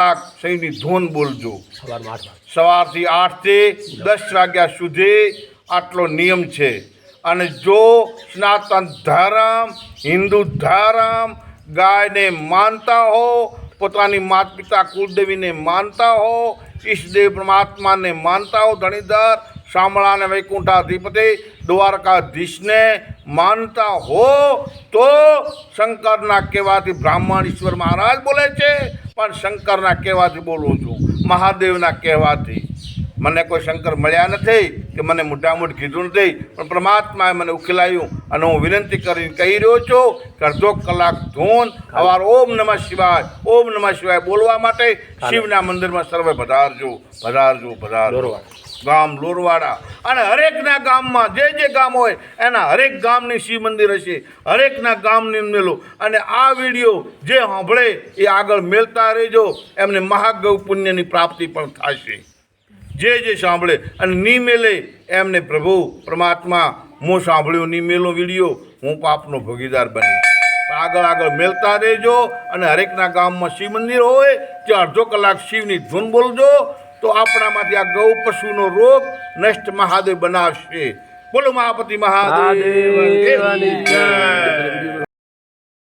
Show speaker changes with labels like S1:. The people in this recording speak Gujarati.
S1: સહીની ધૂન બોલજો.
S2: સવારમાં 8 વાગે.
S1: સવારથી 8 થી 10 વાગ્યા સુધી આટલો નિયમ છે. અને જો સનાતન ધર્મ, હિન્દુ ધર્મ, ગાયને માનતા હો, પોતાની માતા પિતા કુલદેવીને માનતા હો, ઈષ્ટદેવ પરમાત્માને માનતા હો, ધણીધર શામળાને વૈકુંઠાધિપતિ દ્વારકાધીશને માનતા હો, તો શંકરના કહેવાથી બ્રાહ્મણ ઈશ્વર મહારાજ બોલે છે, પણ શંકરના કહેવાથી બોલું છું, મહાદેવના કહેવાથી. મને કોઈ શંકર મળ્યા નથી કે મને મોઢામોઢ કીધું નથી, પણ પરમાત્માએ મને ઉકેલાયું. અને હું વિનંતી કરીને કહી રહ્યો છું કે અડધો કલાક ધૂન સવાર ઓમ નમઃ શિવાય, ઓમ નમઃ શિવાય બોલવા માટે શિવના મંદિરમાં સર્વે પધારજો, પધારજો, પધારજો. ગામ લોરવાડા અને હરેકના ગામમાં જે ગામ હોય એના હરેક ગામની શિવ મંદિર હશે, હરેકના ગામની મેલો. અને આ વિડીયો જે સાંભળે એ આગળ મેળતા રહેજો, એમને મહાગૌ પુણ્યની પ્રાપ્તિ પણ થશે. જે સાંભળે અને ની મેલે એમને પ્રભુ પરમાત્મા હું સાંભળ્યું ની મેલો વિડીયો, હું પાપનો ભાગીદાર બની. આગળ મેળતા રહેજો. અને હરેકના ગામમાં શિવ મંદિર હોય ત્યાં અડધો કલાક શિવની ધૂન બોલજો, તો આપણામાંથી આ ગૌ પશુનો રોગ નષ્ટ મહાદેવ બનાવશે. બોલો મહાપતિ મહાદેવ.